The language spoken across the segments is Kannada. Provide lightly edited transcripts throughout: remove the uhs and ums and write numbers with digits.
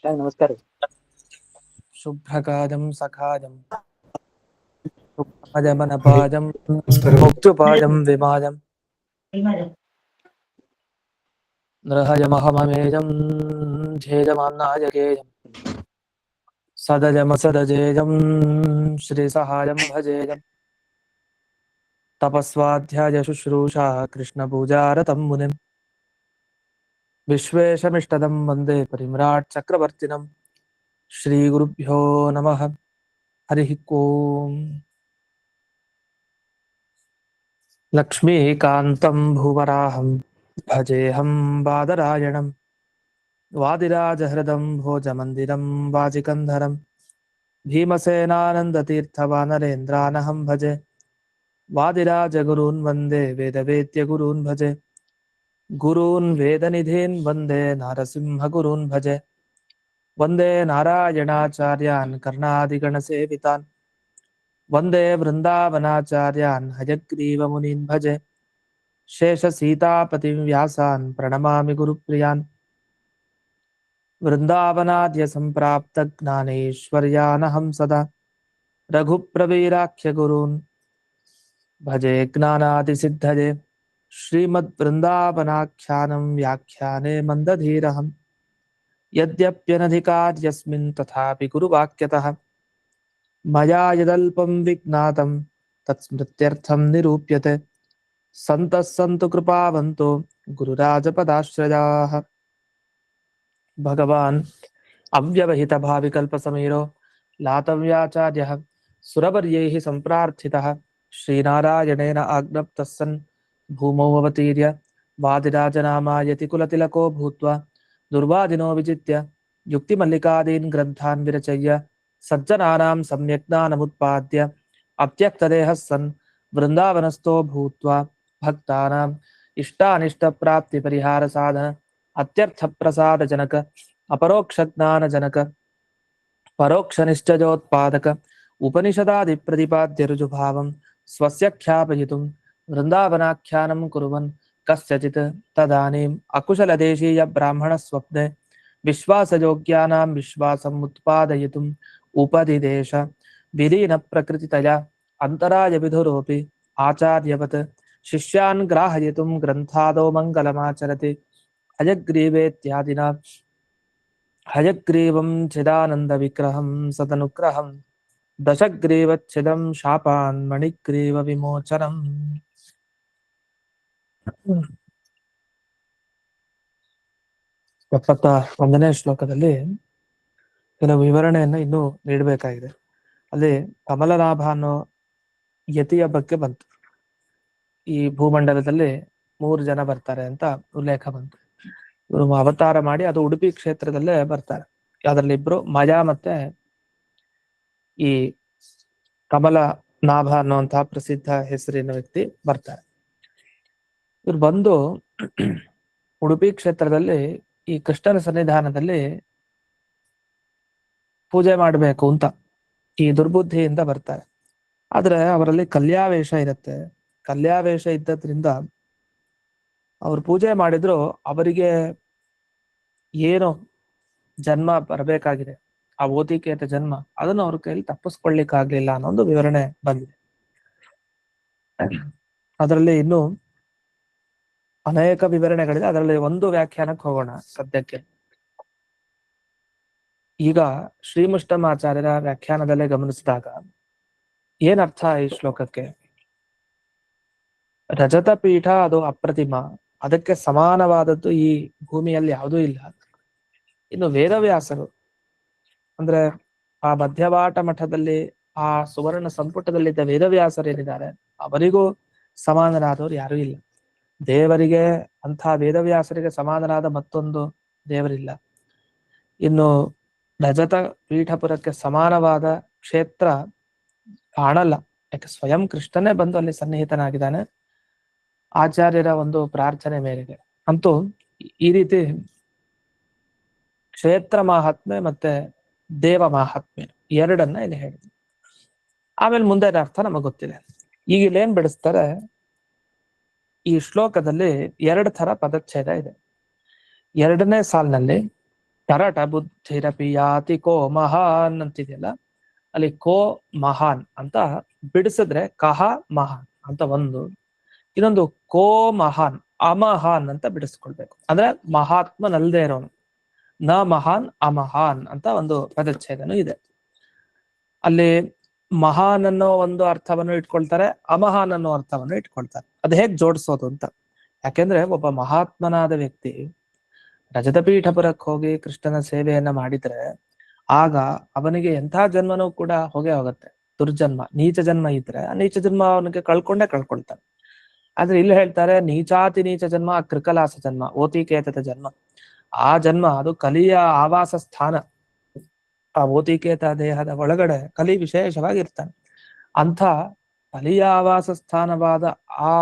ನಮಸ್ಕಾರ. ಶುಭ್ರಕಾಜಂ ಸಖಾಜಂ ಶುಭ್ರಮಜಮನಪಾಜಂ ಮುಕ್ತುಪಾಜಂ ವಿಮಾಜಂ ನೃಹಜಮಹಮಮೇಜಂ ಝೇಜಮಾನ್ನಾಯಕೇಜಂ ಸದಜಮಸದಜೇಜಂ ಶ್ರೀಸಹಾಯಂ ಭಜೇಜಂ ತಪಸ್ವಾಧ್ಯಾಯ ಶುಶ್ರೂಷಾ ಕೃಷ್ಣಪೂಜಾರತಂ ಮುನಿಂ ವಿಶ್ವೇಶಮಿಷ್ಟದಂ ವಂದೇ ಪರಿಮ್ರಾಟ್ ಚಕ್ರವರ್ತಿನಂ ಶ್ರೀಗುರುಭ್ಯೋ ನಮಃ. ಹರಿ ಓಂ. ಲಕ್ಷ್ಮೀಕಾಂತಂ ಭುವರಾಹಂ ಭಜೇಹಂ ಬಾದರಾಯಣಂ ವಾದಿರಾಜಹೃದಂ ಭೋಜಮಂದಿರಂ ವಾಜಿಕಂಧರಂ ಭೀಮಸೇನಾನಂದತೀರ್ಥವಾನರೇಂದ್ರಾನಹಂ ಭಜೆ ವಾದಿರಾಜಗುರೂನ್ ವಂದೇ ವೇದವೇದ್ಯಗುರೂನ್ ಭಜೆ ಗುರೂನ್ ವೇದನಿಧೀನ್ ವಂದೇ ನಾರಸಿಂಹಗುರೂನ್ ಭಜೆ ವಂದೇ ನಾರಾಯಣಾಚಾರ್ಯಾನ್ ಕರ್ಣಾದಿಗಣಸೇವಿತಾನ್ ವಂದೇ ವೃಂದಾವನಾಚಾರ್ಯಾನ್ ಹಯಗ್ರೀವಮುನೀನ್ ಭಜೆ ಶೇಷ ಸೀತಾಪತಿಂ ವ್ಯಾಸಾನ್ ಪ್ರಣಮಾಮಿ ಗುರುಪ್ರಿಯಾನ್ ವೃಂದಾವನಾದ್ಯ ಸಂಪ್ರಾಪ್ತ ಜ್ಞಾನೇಶ್ವರ್ಯಾನಹಂ ಸದಾ ರಘುಪ್ರವೀರಾಖ್ಯ ಗುರೂನ್ ಭಜೆ ಜ್ಞಾನಾದಿಸಿದ್ಧಯೇ ಶ್ರೀಮದ್ ವೃಂದಾವನಾಖ್ಯಾನಂ ವ್ಯಾಖ್ಯಾನೆ ಮಂದಧೀರಹಂ ಯದ್ಯಪ್ಯನಧಿಕಾರ್ಯಸ್ಮಿನ್ ತಥಾಪಿ ಗುರುವಾಕ್ಯತಃ ಮಯಾ ಯದಲ್ಪಂ ವಿಜ್ಞಾತಂ ತತ್ಸ್ಮೃತ್ಯರ್ಥಂ ನಿರೂಪ್ಯತೆ ಸಂತಃ ಸಂತು ಕೃಪಾವಂತೋ ಗುರುರಾಜಪದಾಶ್ರಯಾಃ. ಭಗವಾನ್ ಅವ್ಯವಹಿತ ಭಾವಿಕಲ್ಪಸಮೀರೋ ಲಾತವ್ಯಾಚಾರ್ಯಃ ಸುರವರ್ಯೈಃ ಸಂಪ್ರಾರ್ಥಿತಃ ಶ್ರೀನಾರಾಯಣೇನ ಆಜ್ಞಪ್ತಃ ಸನ್ ಭೂಮೌ ಅವತೀರ್ಯ ವಾದಿರಾಜನಾಮಾಯತಿ ಕುಲತಿಲಕೋ ಭೂತ್ವಾ ದುರ್ವಾದಿನೋ ವಿಜಿತ್ಯ ಯುಕ್ತಿಮಲ್ಲಿಕಾದೀನ್ ಗ್ರಂಥಾನ್ ವಿರಚಯ್ಯ ಸಜ್ಜನಾನಾಂ ಸಮ್ಯಜ್ಞಾನಮುತ್ಪಾದ್ಯ ಅತ್ಯಕ್ತದೇಹಃ ಸನ್ ವೃಂದಾವನಸ್ಥೋ ಭೂತ್ವಾ ಭಕ್ತಾನಾಂ ಇಷ್ಟಾನಿಷ್ಟಪ್ರಾಪ್ತಿ ಪರಿಹಾರ ಸಾಧನ ಅತ್ಯರ್ಥ ಪ್ರಸಾದ ಜನಕ ಅಪರೋಕ್ಷ ಜ್ಞಾನ ಜನಕ ಪರೋಕ್ಷ ನಿಶ್ಚಯೋತ್ಪಾದಕ ಉಪನಿಷದಾದಿ ಪ್ರತಿಪಾದ್ಯ ರುಜುಭಾವಂ ಸ್ವಸ್ಯ ಖ್ಯಾಪಯಿತುಂ ವೃಂದಾವನಾಖ್ಯಾನಂ ಕುರ್ವನ್ ಕಸ್ಯಚಿತ್ ತದಾನೀಂ ಅಕುಶಲದೇಶೀಯ ಬ್ರಾಹ್ಮಣ ಸ್ವಪ್ನೆ ವಿಶ್ವಾಸಯೋಗ್ಯಾನಾಂ ವಿಶ್ವಾಸಂ ಉತ್ಪಾದಯಿತುಂ ಉಪದಿದೇಶ ವಿಲೀನ ಪ್ರಕೃತಿತಯ ಅಂತರಾಯ ವಿಧುರೋಪಿ ಆಚಾರ್ಯವತ್ ಶಿಷ್ಯಾನ್ ಗ್ರಾಹಯಿತುಂ ಗ್ರಂಥಾದೋ ಮಂಗಲಮಾಚರತಿ ಹಯಗ್ರೀವೇತ್ಯಾದಿನಾ ಹಯಗ್ರೀವಂ ಚಿದಾನಂದ ವಿಗ್ರಹಂ ಸದನುಗ್ರಹಂ ದಶಗ್ರೀವಚ್ಛಿದಂ ಶಾಪಾನ್ ಮಣಿಗ್ರೀವ ವಿಮೋಚನಂ. 71ನೇ ಶ್ಲೋಕದಲ್ಲಿ ಕೆಲವು ವಿವರಣೆಯನ್ನು ಇನ್ನೂ ನೀಡಬೇಕಾಗಿದೆ. ಅಲ್ಲಿ ಕಮಲನಾಭ ಅನ್ನೋ ಯತಿಯ ಬಗ್ಗೆ ಬಂತು. ಈ ಭೂಮಂಡಲದಲ್ಲಿ 3 ಜನ ಬರ್ತಾರೆ ಅಂತ ಉಲ್ಲೇಖ ಬಂತು. ಇವರು ಅವತಾರ ಮಾಡಿ ಅದು ಉಡುಪಿ ಕ್ಷೇತ್ರದಲ್ಲೇ ಬರ್ತಾರೆ. ಅದರಲ್ಲಿ ಇಬ್ರು ಮಜಾ ಮತ್ತೆ ಈ ಕಮಲನಾಭ ಅನ್ನುವಂತಹ ಪ್ರಸಿದ್ಧ ಹೆಸರಿನ ವ್ಯಕ್ತಿ ಬರ್ತಾರೆ. ಇವ್ರು ಬಂದು ಉಡುಪಿ ಕ್ಷೇತ್ರದಲ್ಲಿ ಈ ಕೃಷ್ಣನ ಸನ್ನಿಧಾನದಲ್ಲಿ ಪೂಜೆ ಮಾಡಬೇಕು ಅಂತ ಈ ದುರ್ಬುದ್ಧಿಯಿಂದ ಬರ್ತಾರೆ. ಆದ್ರೆ ಅವರಲ್ಲಿ ಕಲ್ಯಾವೇಶ ಇರುತ್ತೆ. ಕಲ್ಯಾವೇಶ ಇದ್ದದ್ರಿಂದ ಅವ್ರು ಪೂಜೆ ಮಾಡಿದ್ರು ಅವರಿಗೆ ಏನು ಜನ್ಮ ಬರಬೇಕಾಗಿದೆ, ಆ ಓತಿಕೇತ ಜನ್ಮ, ಅದನ್ನು ಅವ್ರ ಕೈಯಲ್ಲಿ ತಪ್ಪಿಸ್ಕೊಳ್ಳಿಕ್ಕಾಗ್ಲಿಲ್ಲ ಅನ್ನೋ ಒಂದು ವಿವರಣೆ ಬಂದಿದೆ. ಅದರಲ್ಲಿ ಇನ್ನು ಅನೇಕ ವಿವರಣೆಗಳಿದೆ. ಅದರಲ್ಲಿ ಒಂದು ವ್ಯಾಖ್ಯಾನಕ್ಕೆ ಹೋಗೋಣ ಸದ್ಯಕ್ಕೆ. ಈಗ ಶ್ರೀಮುಷ್ಟಮಾಚಾರ್ಯರ ವ್ಯಾಖ್ಯಾನದಲ್ಲೇ ಗಮನಿಸಿದಾಗ ಏನರ್ಥ ಈ ಶ್ಲೋಕಕ್ಕೆ? ರಜತ ಪೀಠ ಅದು ಅಪ್ರತಿಮ, ಅದಕ್ಕೆ ಸಮಾನವಾದದ್ದು ಈ ಭೂಮಿಯಲ್ಲಿ ಯಾವುದೂ ಇಲ್ಲ. ಇನ್ನು ವೇದವ್ಯಾಸರು ಅಂದ್ರೆ ಆ ಮಧ್ಯವಾಟ ಮಠದಲ್ಲಿ ಆ ಸುವರ್ಣ ಸಂಪುಟದಲ್ಲಿದ್ದ ವೇದವ್ಯಾಸರೇನಿದ್ದಾರೆ ಅವರಿಗೂ ಸಮಾನರಾದವರು ಯಾರೂ ಇಲ್ಲ. ದೇವರಿಗೆ ಅಂಥ ವೇದವ್ಯಾಸರಿಗೆ ಸಮಾನರಾದ ಮತ್ತೊಂದು ದೇವರಿಲ್ಲ. ಇನ್ನು ರಜತ ಪೀಠಪುರಕ್ಕೆ ಸಮಾನವಾದ ಕ್ಷೇತ್ರ ಕಾಣಲ್ಲ. ಯಾಕೆ ಸ್ವಯಂ ಕೃಷ್ಣನೇ ಬಂದು ಅಲ್ಲಿ ಸನ್ನಿಹಿತನಾಗಿದ್ದಾನೆ ಆಚಾರ್ಯರ ಒಂದು ಪ್ರಾರ್ಥನೆ ಮೇರೆಗೆ. ಅಂತೂ ಈ ರೀತಿ ಕ್ಷೇತ್ರ ಮಹಾತ್ಮೆ ಮತ್ತೆ ದೇವ ಮಹಾತ್ಮೆ ಎರಡನ್ನ ಇಲ್ಲಿ ಹೇಳಿದ್ರು. ಆಮೇಲೆ ಮುಂದೆ ಅರ್ಥ ನಮಗೆ ಗೊತ್ತಿದೆ. ಈಗ ಇಲ್ಲೇನ್ ಬಿಡಿಸ್ತಾರೆ, ಈ ಶ್ಲೋಕದಲ್ಲಿ 2 ತರ ಪದಚ್ಛೇದ ಇದೆ. 2ನೇ ಸಾಲಿನಲ್ಲಿ ತರಟ ಬುದ್ಧಿರಪಿ ಯಾತಿ ಕೋ ಮಹಾನ್ ಅಂತಿದೆಯಲ್ಲ, ಅಲ್ಲಿ ಕೋ ಮಹಾನ್ ಅಂತ ಬಿಡಿಸಿದ್ರೆ ಕಹ ಮಹಾನ್ ಅಂತ ಒಂದು, ಇನ್ನೊಂದು ಕೋ ಮಹಾನ್ ಅಮಹಾನ್ ಅಂತ ಬಿಡಿಸ್ಕೊಳ್ಬೇಕು. ಅಂದ್ರೆ ಮಹಾತ್ಮನಲ್ದೇ ಇರೋನು, ನ ಮಹಾನ್ ಅಮಹಾನ್ ಅಂತ ಒಂದು ಪದಚ್ಛೇದನು ಇದೆ. ಅಲ್ಲಿ ಮಹಾನ್ ಅನ್ನೋ ಒಂದು ಅರ್ಥವನ್ನು ಇಟ್ಕೊಳ್ತಾರೆ, ಅಮಹಾನ್ ಅನ್ನೋ ಅರ್ಥವನ್ನು ಇಟ್ಕೊಳ್ತಾರೆ. ಅದು ಹೇಗ್ ಜೋಡಿಸೋದು ಅಂತ. ಯಾಕೆಂದ್ರೆ ಒಬ್ಬ ಮಹಾತ್ಮನಾದ ವ್ಯಕ್ತಿ ರಜತಪೀಠಪುರಕ್ಕೆ ಹೋಗಿ ಕೃಷ್ಣನ ಸೇವೆಯನ್ನ ಮಾಡಿದ್ರೆ ಆಗ ಅವನಿಗೆ ಎಂಥ ಜನ್ಮನೂ ಕೂಡ ಹೋಗುತ್ತೆ, ದುರ್ಜನ್ಮ ನೀಚ ಜನ್ಮ ಇದ್ರೆ ಆ ನೀಚ ಜನ್ಮ ಅವನಿಗೆ ಕಳ್ಕೊಳ್ತಾನೆ. ಆದ್ರೆ ಇಲ್ಲಿ ಹೇಳ್ತಾರೆ ನೀಚಾತಿ ನೀಚ ಜನ್ಮ ಕೃಕಲಾಸ ಜನ್ಮ ಓತಿಕೇತದ ಜನ್ಮ, ಆ ಜನ್ಮ ಅದು ಕಲಿಯ ಆವಾಸ ಸ್ಥಾನ. ಆ ಓತಿಕೇತ ದೇಹದ ಒಳಗಡೆ ಕಲಿ ವಿಶೇಷವಾಗಿರ್ತಾನೆ. ಅಂಥ ಕಲಿಯ ಆವಾಸ ಸ್ಥಾನವಾದ ಆ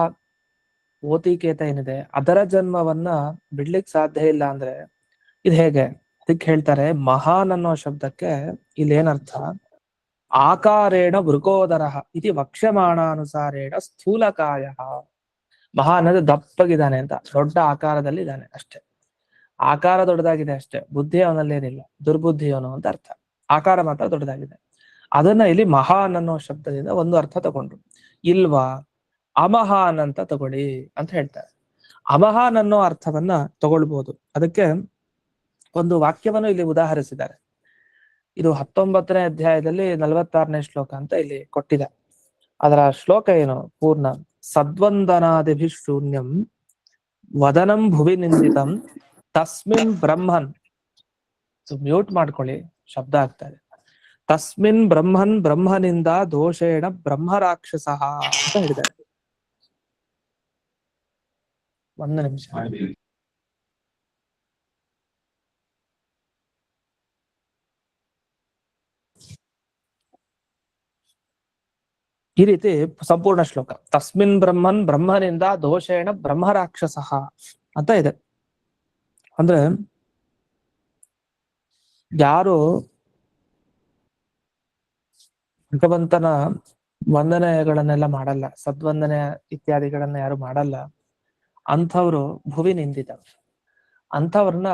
ಓತಿಕೇತ ಏನಿದೆ ಅದರ ಜನ್ಮವನ್ನ ಬಿಡ್ಲಿಕ್ಕೆ ಸಾಧ್ಯ ಇಲ್ಲ ಅಂದ್ರೆ ಇದು ಹೇಗೆ? ಅದಕ್ಕೆ ಹೇಳ್ತಾರೆ ಮಹಾನ್ ಅನ್ನೋ ಶಬ್ದಕ್ಕೆ ಇಲ್ಲೇನರ್ಥ, ಆಕಾರೇಣ ವೃಕೋದರ ಇದು ವಕ್ಷ್ಯಮಾಣಾನುಸಾರೇಣ ಸ್ಥೂಲಕಾಯ. ಮಹಾನ್ ಅಂದ್ರೆ ದಪ್ಪಗಿದ್ದಾನೆ ಅಂತ, ದೊಡ್ಡ ಆಕಾರದಲ್ಲಿ ಇದ್ದಾನೆ ಅಷ್ಟೇ, ಆಕಾರ ದೊಡ್ಡದಾಗಿದೆ ಅಷ್ಟೇ, ಬುದ್ಧಿ ಅವನಲ್ಲೇನಿಲ್ಲ, ದುರ್ಬುದ್ಧಿಯವನು ಅಂತ ಅರ್ಥ, ಆಕಾರ ಮಾತ್ರ ದೊಡ್ಡದಾಗಿದೆ. ಅದನ್ನ ಇಲ್ಲಿ ಮಹಾನ್ ಅನ್ನೋ ಶಬ್ದದಿಂದ ಒಂದು ಅರ್ಥ ತಗೊಂಡ್ರು. ಇಲ್ವಾ ಅಮಹಾನ್ ಅಂತ ತಗೊಳ್ಳಿ ಅಂತ ಹೇಳ್ತಾರೆ. ಅಮಹಾನ್ ಅನ್ನೋ ಅರ್ಥವನ್ನ ತಗೊಳ್ಬಹುದು. ಅದಕ್ಕೆ ಒಂದು ವಾಕ್ಯವನ್ನು ಇಲ್ಲಿ ಉದಾಹರಿಸಿದ್ದಾರೆ. ಇದು 19ನೇ ಅಧ್ಯಾಯದಲ್ಲಿ 46ನೇ ಶ್ಲೋಕ ಅಂತ ಇಲ್ಲಿ ಕೊಟ್ಟಿದೆ. ಅದರ ಶ್ಲೋಕ ಏನು ಪೂರ್ಣ, ಸದ್ವಂದನಾದಿಭಿ ಶೂನ್ಯಂ ವದನಂ ಭುವಿ ನಿಂದಿತಂ ತಸ್ಮಿನ್ ಬ್ರಹ್ಮನ್, ಮ್ಯೂಟ್ ಮಾಡ್ಕೊಳ್ಳಿ ಶಬ್ದ ಆಗ್ತಾರೆ, ತಸ್ಮಿನ್ ಬ್ರಹ್ಮನ್ ಬ್ರಹ್ಮನಿಂದ ದೋಷೇಣ ಬ್ರಹ್ಮ ರಾಕ್ಷಸ ಅಂತ ಹೇಳಿದ್ದಾರೆ. ಒಂದು ನಿಮಿಷ. ಈ ರೀತಿ ಸಂಪೂರ್ಣ ಶ್ಲೋಕ, ತಸ್ಮಿನ್ ಬ್ರಹ್ಮನ್ ಬ್ರಹ್ಮನಿಂದ ದೋಷೇಣ ಬ್ರಹ್ಮ ರಾಕ್ಷಸ ಅಂತ ಇದೆ. ಅಂದ್ರೆ ಯಾರು ಭಗವಂತನ ವಂದನೆಗಳನ್ನೆಲ್ಲ ಮಾಡಲ್ಲ, ಸದ್ವಂದನೆ ಇತ್ಯಾದಿಗಳನ್ನ ಯಾರು ಮಾಡಲ್ಲ, ಅಂಥವ್ರು ಭುವಿ ನಿಂದಿತ, ಅಂಥವ್ರನ್ನ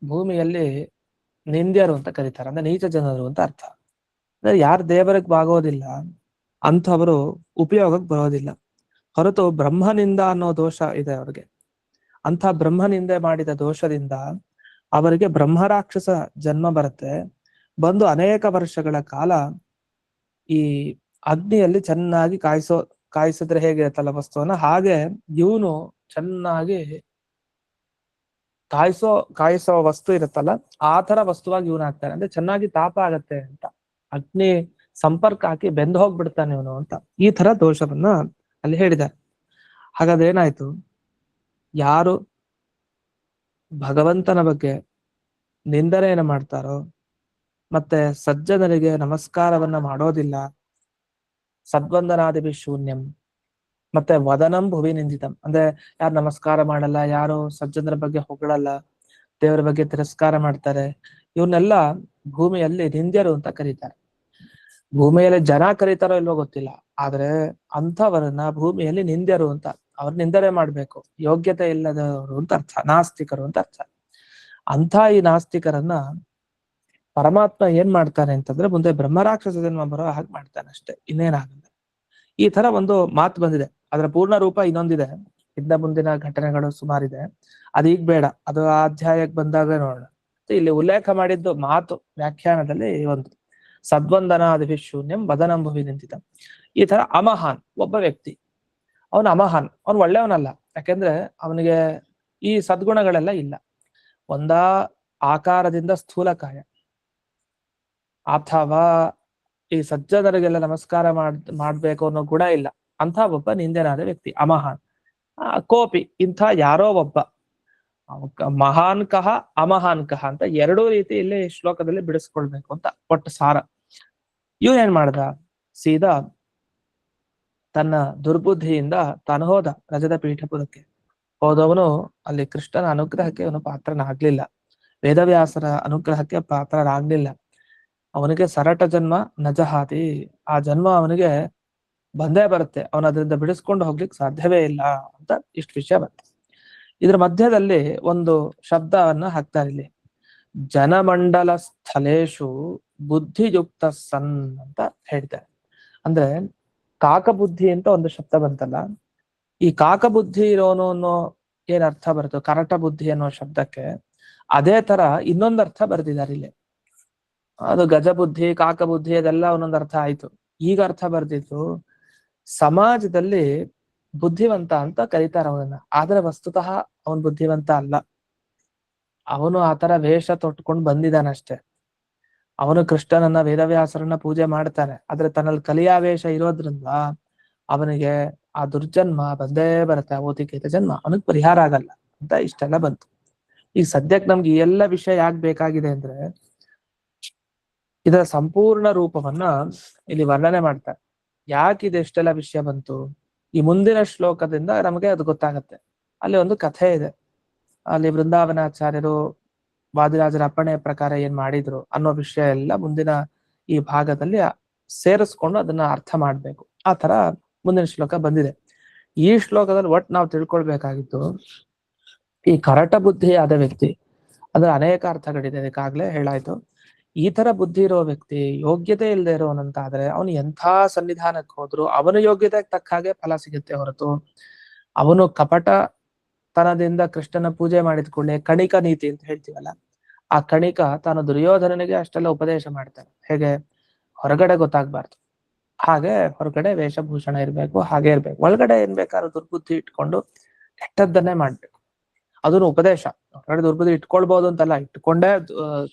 ಭೂಮಿಯಲ್ಲಿ ನಿಂದ್ಯರು ಅಂತ ಕರೀತಾರೆ. ಅಂದ್ರೆ ನೀಚ ಜನರು ಅಂತ ಅರ್ಥ. ಅಂದ್ರೆ ಯಾರು ದೇವರಿಗೆ ಬಾಗೋದಿಲ್ಲ ಅಂಥವರು ಉಪಯೋಗಕ್ಕೆ ಬರೋದಿಲ್ಲ. ಹೊರತು ಬ್ರಹ್ಮನಿಂದ ಅನ್ನೋ ದೋಷ ಇದೆ ಅವ್ರಿಗೆ, ಅಂಥ ಬ್ರಹ್ಮನಿಂದೆ ಮಾಡಿದ ದೋಷದಿಂದ ಅವರಿಗೆ ಬ್ರಹ್ಮರಾಕ್ಷಸ ಜನ್ಮ ಬರುತ್ತೆ. ಬಂದು ಅನೇಕ ವರ್ಷಗಳ ಕಾಲ ಈ ಅಗ್ನಿಯಲ್ಲಿ ಚೆನ್ನಾಗಿ ಕಾಯಿಸಿದ್ರೆ ಹೇಗಿರುತ್ತಲ್ಲ ವಸ್ತುವನ್ನ, ಹಾಗೆ ಇವನು ಚೆನ್ನಾಗಿ ಕಾಯಿಸೋ ವಸ್ತು ಇರುತ್ತಲ್ಲ ಆ ತರ ವಸ್ತುವಾಗಿ ಇವನಾಗ್ತಾನೆ. ಅಂದ್ರೆ ಚೆನ್ನಾಗಿ ತಾಪ ಆಗತ್ತೆ ಅಂತ, ಅಗ್ನಿ ಸಂಪರ್ಕ ಹಾಕಿ ಬೆಂದು ಹೋಗ್ಬಿಡ್ತಾನೆ ಇವನು ಅಂತ, ಈ ತರ ದೋಷವನ್ನ ಅಲ್ಲಿ ಹೇಳಿದ್ದಾರೆ. ಹಾಗಾದ್ರೆ ಏನಾಯ್ತು, ಯಾರು ಭಗವಂತನ ಬಗ್ಗೆ ನಿಂದನೆಯನ್ನು ಮಾಡ್ತಾರೋ ಮತ್ತೆ ಸಜ್ಜನರಿಗೆ ನಮಸ್ಕಾರವನ್ನ ಮಾಡೋದಿಲ್ಲ, ಸದ್ವಂದನಾದಿಭಿ ಶೂನ್ಯಂ, ಮತ್ತೆ ವದನಂ ಭುವಿ ನಿಂದಿತಂ, ಅಂದ್ರೆ ಯಾರು ನಮಸ್ಕಾರ ಮಾಡಲ್ಲ, ಯಾರು ಸಜ್ಜನರ ಬಗ್ಗೆ ಹೊಗಳಲ್ಲ, ದೇವರ ಬಗ್ಗೆ ತಿರಸ್ಕಾರ ಮಾಡ್ತಾರೆ, ಇವನ್ನೆಲ್ಲ ಭೂಮಿಯಲ್ಲಿ ನಿಂದ್ಯರು ಅಂತ ಕರೀತಾರೆ. ಭೂಮಿಯಲ್ಲಿ ಜನ ಕರೀತಾರೋ ಇಲ್ವೋ ಗೊತ್ತಿಲ್ಲ, ಆದ್ರೆ ಅಂಥವರನ್ನ ಭೂಮಿಯಲ್ಲಿ ನಿಂದ್ಯರು ಅಂತ, ಅವ್ರ ನಿಂದನೆ ಮಾಡ್ಬೇಕು, ಯೋಗ್ಯತೆ ಇಲ್ಲದವರು ಅಂತ ಅರ್ಥ, ನಾಸ್ತಿಕರು ಅಂತ ಅರ್ಥ. ಅಂಥ ಈ ನಾಸ್ತಿಕರನ್ನ ಪರಮಾತ್ಮ ಏನ್ ಮಾಡ್ತಾನೆ ಅಂತಂದ್ರೆ ಮುಂದೆ ಬ್ರಹ್ಮರಾಕ್ಷಸ ಜನ್ಮ ಬರೋ ಹಾಗೆ ಮಾಡ್ತಾನೆ ಅಷ್ಟೇ, ಇನ್ನೇನಾಗಲ್ಲ. ಈ ತರ ಒಂದು ಮಾತು ಬಂದಿದೆ. ಅದರ ಪೂರ್ಣ ರೂಪ ಇನ್ನೊಂದಿದೆ, ಹಿಂದ ಮುಂದಿನ ಘಟನೆಗಳು ಸುಮಾರಿದೆ, ಅದೀಗ ಬೇಡ, ಅದು ಆ ಅಧ್ಯಾಯಕ್ಕೆ ಬಂದಾಗ ನೋಡೋಣ. ಇಲ್ಲಿ ಉಲ್ಲೇಖ ಮಾಡಿದ್ದು ಮಾತು ವ್ಯಾಖ್ಯಾನದಲ್ಲಿ ಒಂದು, ಸದ್ವಂದನಾದಿಭಿ ಶೂನ್ಯಂ ವದನಂ ಭುವಿ ನಿಂತಿತಂ. ಈ ತರ ಅಮಹಾನ್ ಒಬ್ಬ ವ್ಯಕ್ತಿ, ಅವನು ಅಮಹಾನ್, ಅವನು ಒಳ್ಳೆಯವನಲ್ಲ, ಯಾಕೆಂದ್ರೆ ಅವನಿಗೆ ಈ ಸದ್ಗುಣಗಳೆಲ್ಲ ಇಲ್ಲ. ಒಂದ ಆಕಾರದಿಂದ ಸ್ಥೂಲಕಾಯ, ಅಥವಾ ಈ ಸಜ್ಜನರಿಗೆಲ್ಲ ನಮಸ್ಕಾರ ಮಾಡ್ಬೇಕು ಅನ್ನೋ ಗುಣ ಇಲ್ಲ, ಅಂತ ಒಬ್ಬ ನಿಂದನಾದ ವ್ಯಕ್ತಿ ಅಮಹಾನ್. ಕೋಪಿ, ಇಂಥ ಯಾರೋ ಒಬ್ಬ ಮಹಾನ್ ಕಹ ಅಮಹಾನ್ ಕಹ ಅಂತ ಎರಡೂ ರೀತಿ ಇಲ್ಲಿ ಶ್ಲೋಕದಲ್ಲಿ ಬಿಡಿಸ್ಕೊಳ್ಬೇಕು ಅಂತ ಒಟ್ಟು ಸಾರ. ಏನ್ ಮಾಡ್ದ, ಸೀದಾ ತನ್ನ ದುರ್ಬುದ್ಧಿಯಿಂದ ತಾನು ಹೋದ ರಜತ ಪೀಠಪುರಕ್ಕೆ. ಹೋದವನು ಅಲ್ಲಿ ಕೃಷ್ಣನ ಅನುಗ್ರಹಕ್ಕೆ ಅವನು ಪಾತ್ರನಾಗ್ಲಿಲ್ಲ, ವೇದವ್ಯಾಸರ ಅನುಗ್ರಹಕ್ಕೆ ಪಾತ್ರನಾಗ್ಲಿಲ್ಲ. ಅವನಿಗೆ ಸರಟ ಜನ್ಮ ನಜಹಾತಿ, ಆ ಜನ್ಮ ಅವನಿಗೆ ಬಂದೇ ಬರುತ್ತೆ, ಅವನ ಅದರಿಂದ ಬಿಡಿಸ್ಕೊಂಡು ಹೋಗ್ಲಿಕ್ಕೆ ಸಾಧ್ಯವೇ ಇಲ್ಲ ಅಂತ ಇಷ್ಟು ವಿಷಯ ಬರುತ್ತೆ. ಇದ್ರ ಮಧ್ಯದಲ್ಲಿ ಒಂದು ಶಬ್ದವನ್ನ ಹಾಕ್ತಾರೆ ಇಲ್ಲಿ, ಜನಮಂಡಲ ಸ್ಥಳೇಶು ಬುದ್ಧಿಯುಕ್ತ ಸನ್ ಅಂತ ಹೇಳ್ತಾರೆ. ಅಂದ್ರೆ ಕಾಕಬುದ್ಧಿ ಅಂತ ಒಂದು ಶಬ್ದ ಬಂತಲ್ಲ, ಈ ಕಾಕಬುದ್ಧಿ ಇರೋನು ಅನ್ನೋ ಏನ್ ಅರ್ಥ ಬರುತ್ತೋ ಕರಟ ಬುದ್ಧಿ ಅನ್ನೋ ಶಬ್ದಕ್ಕೆ ಅದೇ ತರ ಇನ್ನೊಂದು ಅರ್ಥ ಬರ್ದಿದ್ದಾರೆ ಇಲ್ಲಿ. ಅದು ಗಜಬುದ್ಧಿ ಕಾಕಬುದ್ಧಿ ಅದೆಲ್ಲ ಒಂದೊಂದು ಅರ್ಥ ಆಯ್ತು. ಈಗ ಅರ್ಥ ಬರ್ದಿತ್ತು, ಸಮಾಜದಲ್ಲಿ ಬುದ್ಧಿವಂತ ಅಂತ ಕರೀತಾರೆ ಅವನನ್ನ, ಆದ್ರೆ ವಸ್ತುತಃ ಅವನ್ ಬುದ್ಧಿವಂತ ಅಲ್ಲ. ಅವನು ಆತರ ವೇಷ ತೊಟ್ಕೊಂಡು ಬಂದಿದ್ದಾನಷ್ಟೆ. ಅವನು ಕೃಷ್ಣನನ್ನ ವೇದವ್ಯಾಸರನ್ನ ಪೂಜೆ ಮಾಡ್ತಾನೆ, ಆದ್ರೆ ತನ್ನಲ್ಲಿ ಕಲಿಯಾವೇಶ ಇರೋದ್ರಿಂದ ಅವನಿಗೆ ಆ ದುರ್ಜನ್ಮ ಬಂದೇ ಬರುತ್ತೆ, ಓತಿಕೇತ ಜನ್ಮ, ಅವನಿಗೆ ಪರಿಹಾರ ಆಗಲ್ಲ ಅಂತ ಇಷ್ಟೆಲ್ಲ ಬಂತು. ಈಗ ಸದ್ಯಕ್ಕೆ ನಮ್ಗೆ ಈ ಎಲ್ಲ ವಿಷಯ ಯಾಕೆ ಬೇಕಾಗಿದೆ ಅಂದ್ರೆ ಇದರ ಸಂಪೂರ್ಣ ರೂಪವನ್ನ ಇಲ್ಲಿ ವರ್ಣನೆ ಮಾಡ್ತಾರೆ. ಯಾಕೆ ಇದೆಷ್ಟೆಲ್ಲ ವಿಷಯ ಬಂತು, ಈ ಮುಂದಿನ ಶ್ಲೋಕದಿಂದ ನಮಗೆ ಅದು ಗೊತ್ತಾಗತ್ತೆ. ಅಲ್ಲಿ ಒಂದು ಕಥೆ ಇದೆ, ಅಲ್ಲಿ ವೃಂದಾವನಾಚಾರ್ಯರು ವಾದಿರಾಜರ ಅಪ್ಪಣೆಯ ಪ್ರಕಾರ ಏನ್ ಮಾಡಿದ್ರು ಅನ್ನೋ ವಿಷಯ ಎಲ್ಲ ಮುಂದಿನ ಈ ಭಾಗದಲ್ಲಿ ಸೇರಿಸ್ಕೊಂಡು ಅದನ್ನ ಅರ್ಥ ಮಾಡ್ಬೇಕು. ಆ ತರ ಮುಂದಿನ ಶ್ಲೋಕ ಬಂದಿದೆ. ಈ ಶ್ಲೋಕದಲ್ಲಿ ಒಟ್ಟು ನಾವು ತಿಳ್ಕೊಳ್ಬೇಕಾಗಿತ್ತು, ಈ ಕರಟ ಬುದ್ಧಿ ಆದ ವ್ಯಕ್ತಿ, ಅದ್ರ ಅನೇಕ ಅರ್ಥಗಳಿದೆ, ಅದಕ್ಕಾಗ್ಲೇ ಹೇಳಾಯ್ತು. ಈ ತರ ಬುದ್ಧಿ ಇರೋ ವ್ಯಕ್ತಿ ಯೋಗ್ಯತೆ ಇಲ್ಲದೆ ಇರೋನಂತಾದ್ರೆ ಅವನು ಎಂಥ ಸನ್ನಿಧಾನಕ್ಕೆ ಹೋದ್ರು ಅವನ ಯೋಗ್ಯತೆಗೆ ತಕ್ಕ ಹಾಗೆ ಫಲ ಸಿಗುತ್ತೆ ಹೊರತು, ಅವನು ಕಪಟತನದಿಂದ ಕೃಷ್ಣನ ಪೂಜೆ ಮಾಡಿದ ಕೂಡಲೇ ಕಣಿಕ ನೀತಿ ಅಂತ ಹೇಳ್ತೀವಲ್ಲ, ಆ ಕಣಿಕ ತಾನು ದುರ್ಯೋಧನನಿಗೆ ಅಷ್ಟೆಲ್ಲ ಉಪದೇಶ ಮಾಡ್ತಾನೆ. ಹೇಗೆ ಹೊರಗಡೆ ಗೊತ್ತಾಗ್ಬಾರ್ದು, ಹಾಗೆ ಹೊರಗಡೆ ವೇಷಭೂಷಣ ಇರ್ಬೇಕು, ಹಾಗೆ ಇರ್ಬೇಕು, ಒಳಗಡೆ ಏನ್ ಬೇಕಾದ್ರೂ ದುರ್ಬುದ್ಧಿ ಇಟ್ಕೊಂಡು ಕೆಟ್ಟದ್ದನ್ನೇ ಮಾಡ್ಬೇಕು. ಅದನ್ನು ಉಪದೇಶ, ಹೊರಗಡೆ ದುರ್ಬುದ್ಧಿ ಇಟ್ಕೊಳ್ಬಹುದು ಅಂತಲ್ಲ, ಇಟ್ಕೊಂಡೇ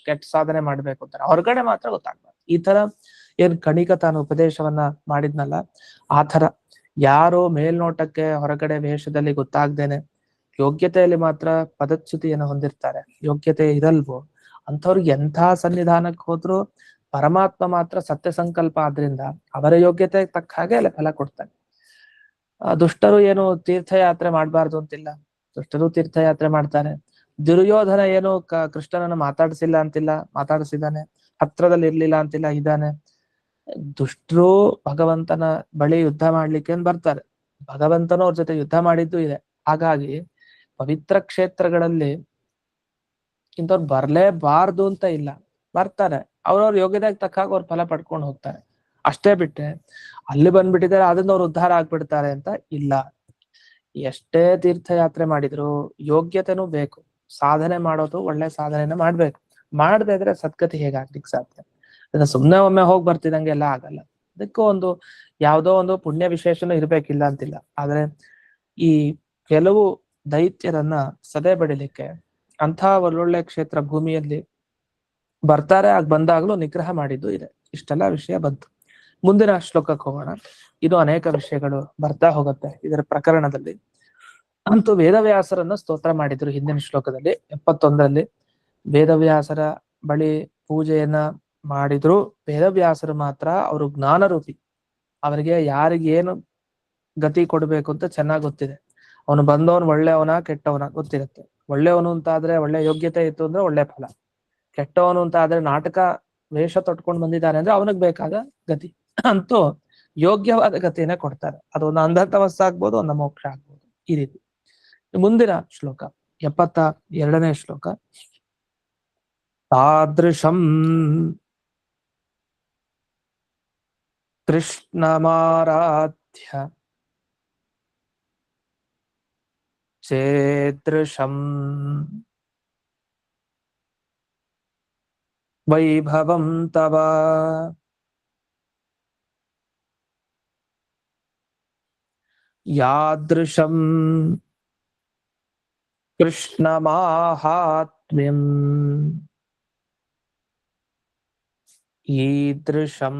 ಕೆಟ್ಟ ಸಾಧನೆ ಮಾಡ್ಬೇಕು ಅಂತಾರೆ, ಹೊರಗಡೆ ಮಾತ್ರ ಗೊತ್ತಾಗ್ಬಾರ್ದು. ಈ ತರ ಏನ್ ಕಣಿಕ ತಾನು ಉಪದೇಶವನ್ನ ಮಾಡಿದ್ನಲ್ಲ, ಆ ತರ ಯಾರೋ ಮೇಲ್ನೋಟಕ್ಕೆ ಹೊರಗಡೆ ವೇಷದಲ್ಲಿ ಗೊತ್ತಾಗ್ದೇನೆ ಯೋಗ್ಯತೆಯಲ್ಲಿ ಮಾತ್ರ ಪದಚ್ಯುತಿಯನ್ನು ಹೊಂದಿರ್ತಾರೆ, ಯೋಗ್ಯತೆ ಇರಲ್ವೋ ಅಂಥವ್ರಿಗೆ ಎಂಥ ಸನ್ನಿಧಾನಕ್ಕೆ ಹೋದ್ರು ಪರಮಾತ್ಮ ಮಾತ್ರ ಸತ್ಯ ಸಂಕಲ್ಪ ಆದ್ರಿಂದ ಅವರ ಯೋಗ್ಯತೆ ತಕ್ಕ ಹಾಗೆ ಅಲ್ಲಿ ಫಲ ಕೊಡ್ತಾನೆ. ದುಷ್ಟರು ಏನು ತೀರ್ಥಯಾತ್ರೆ ಮಾಡ್ಬಾರ್ದು ಅಂತಿಲ್ಲ, ದುಷ್ಟರು ತೀರ್ಥಯಾತ್ರೆ ಮಾಡ್ತಾನೆ. ದುರ್ಯೋಧನ ಏನು ಕೃಷ್ಣನನ್ನ ಮಾತಾಡಿಸಿಲ್ಲ ಅಂತಿಲ್ಲ, ಮಾತಾಡಿಸಿದಾನೆ. ಹತ್ರದಲ್ಲಿ ಇರ್ಲಿಲ್ಲ ಅಂತಿಲ್ಲ, ಇದ್ದಾನೆ. ದುಷ್ಟರು ಭಗವಂತನ ಬಳಿ ಯುದ್ಧ ಮಾಡ್ಲಿಕ್ಕೆ ಬರ್ತಾರೆ, ಭಗವಂತನು ಅವ್ರ ಜೊತೆ ಯುದ್ಧ ಮಾಡಿದ್ದು ಇದೆ. ಹಾಗಾಗಿ ಪವಿತ್ರ ಕ್ಷೇತ್ರಗಳಲ್ಲಿ ಇಂಥವ್ರು ಬರ್ಲೇಬಾರ್ದು ಅಂತ ಇಲ್ಲ, ಬರ್ತಾರೆ, ಅವ್ರವ್ರ ಯೋಗ್ಯತೆಗೆ ತಕ್ಕ ಹಾಗೆ ಅವ್ರು ಫಲ ಪಡ್ಕೊಂಡು ಹೋಗ್ತಾರೆ. ಅಷ್ಟೇ ಬಿಟ್ಟೆ ಅಲ್ಲಿ ಬಂದ್ಬಿಟ್ಟಿದ್ದಾರೆ ಅದನ್ನ ಅವ್ರು ಉದ್ಧಾರ ಆಗ್ಬಿಡ್ತಾರೆ ಅಂತ ಇಲ್ಲ. ಎಷ್ಟೇ ತೀರ್ಥಯಾತ್ರೆ ಮಾಡಿದ್ರು ಯೋಗ್ಯತೆನೂ ಬೇಕು, ಸಾಧನೆ ಮಾಡೋದು ಒಳ್ಳೆ ಸಾಧನೆನ ಮಾಡ್ಬೇಕು. ಮಾಡದೇ ಇದ್ರೆ ಸದ್ಗತಿ ಹೇಗಾಗ್ಲಿಕ್ಕೆ ಸಾಧ್ಯ? ಅದನ್ನ ಸುಮ್ನೆ ಒಮ್ಮೆ ಹೋಗಿ ಬರ್ತಿದಂಗೆ ಎಲ್ಲ ಆಗಲ್ಲ. ಅದಕ್ಕೂ ಒಂದು ಯಾವ್ದೋ ಒಂದು ಪುಣ್ಯ ವಿಶೇಷನೂ ಇರ್ಬೇಕಿಲ್ಲ ಅಂತಿಲ್ಲ. ಆದ್ರೆ ಈ ಕೆಲವು ದೈತ್ಯರನ್ನ ಸದೆ ಬಡಿಲಿಕ್ಕೆ ಅಂಥ ಒಳ್ಳೊಳ್ಳೆ ಕ್ಷೇತ್ರ ಭೂಮಿಯಲ್ಲಿ ಬರ್ತಾರೆ, ಆಗ ಬಂದಾಗ್ಲೂ ನಿಗ್ರಹ ಮಾಡಿದ್ದು ಇದೆ. ಇಷ್ಟೆಲ್ಲ ವಿಷಯ ಬಂತು. ಮುಂದಿನ ಶ್ಲೋಕಕ್ಕೆ ಹೋಗೋಣ. ಇದು ಅನೇಕ ವಿಷಯಗಳು ಬರ್ತಾ ಹೋಗುತ್ತೆ ಇದರ ಪ್ರಕರಣದಲ್ಲಿ. ಅಂತೂ ವೇದವ್ಯಾಸರನ್ನ ಸ್ತೋತ್ರ ಮಾಡಿದ್ರು ಹಿಂದಿನ ಶ್ಲೋಕದಲ್ಲಿ 71ರಲ್ಲಿ. ವೇದವ್ಯಾಸರ ಬಳಿ ಪೂಜೆಯನ್ನ ಮಾಡಿದ್ರು. ವೇದವ್ಯಾಸರು ಮಾತ್ರ ಅವರು ಜ್ಞಾನರೂಪಿ, ಅವರಿಗೆ ಯಾರಿಗೇನು ಗತಿ ಕೊಡ್ಬೇಕು ಅಂತ ಚೆನ್ನಾಗಿ ಗೊತ್ತಿದೆ. ಅವನು ಬಂದವನು ಒಳ್ಳೆಯವನ ಕೆಟ್ಟವನ ಗೊತ್ತಿರುತ್ತೆ. ಒಳ್ಳೆಯವನು ಅಂತ ಆದ್ರೆ ಒಳ್ಳೆ ಯೋಗ್ಯತೆ ಇತ್ತು ಅಂದ್ರೆ ಒಳ್ಳೆ ಫಲ, ಕೆಟ್ಟವನು ಅಂತ ಆದ್ರೆ ನಾಟಕ ವೇಷ ತೊಟ್ಕೊಂಡು ಬಂದಿದ್ದಾನೆ ಅಂದ್ರೆ ಅವನಿಗೆ ಬೇಕಾದ ಗತಿ ಅಂತೂ ಯೋಗ್ಯವಾದ ಗತಿಯನ್ನ ಕೊಡ್ತಾರೆ. ಅದೊಂದು ಅಂಧತಮಸ್ಸ ಆಗ್ಬೋದು, ಒಂದು ಮೋಕ್ಷ ಆಗ್ಬೋದು, ಈ ರೀತಿ. ಮುಂದಿನ ಶ್ಲೋಕ 72ನೇ ಶ್ಲೋಕ. ತಾದೃಶಂ ಕೃಷ್ಣಮಾರಾಧ್ಯ ಚೇದೃಶಂ ವೈಭವಂ ತವ ಯಾದೃಶಂ ಕೃಷ್ಣಮಾಹಾತ್ಮ್ಯಂ ಈದೃಶಂ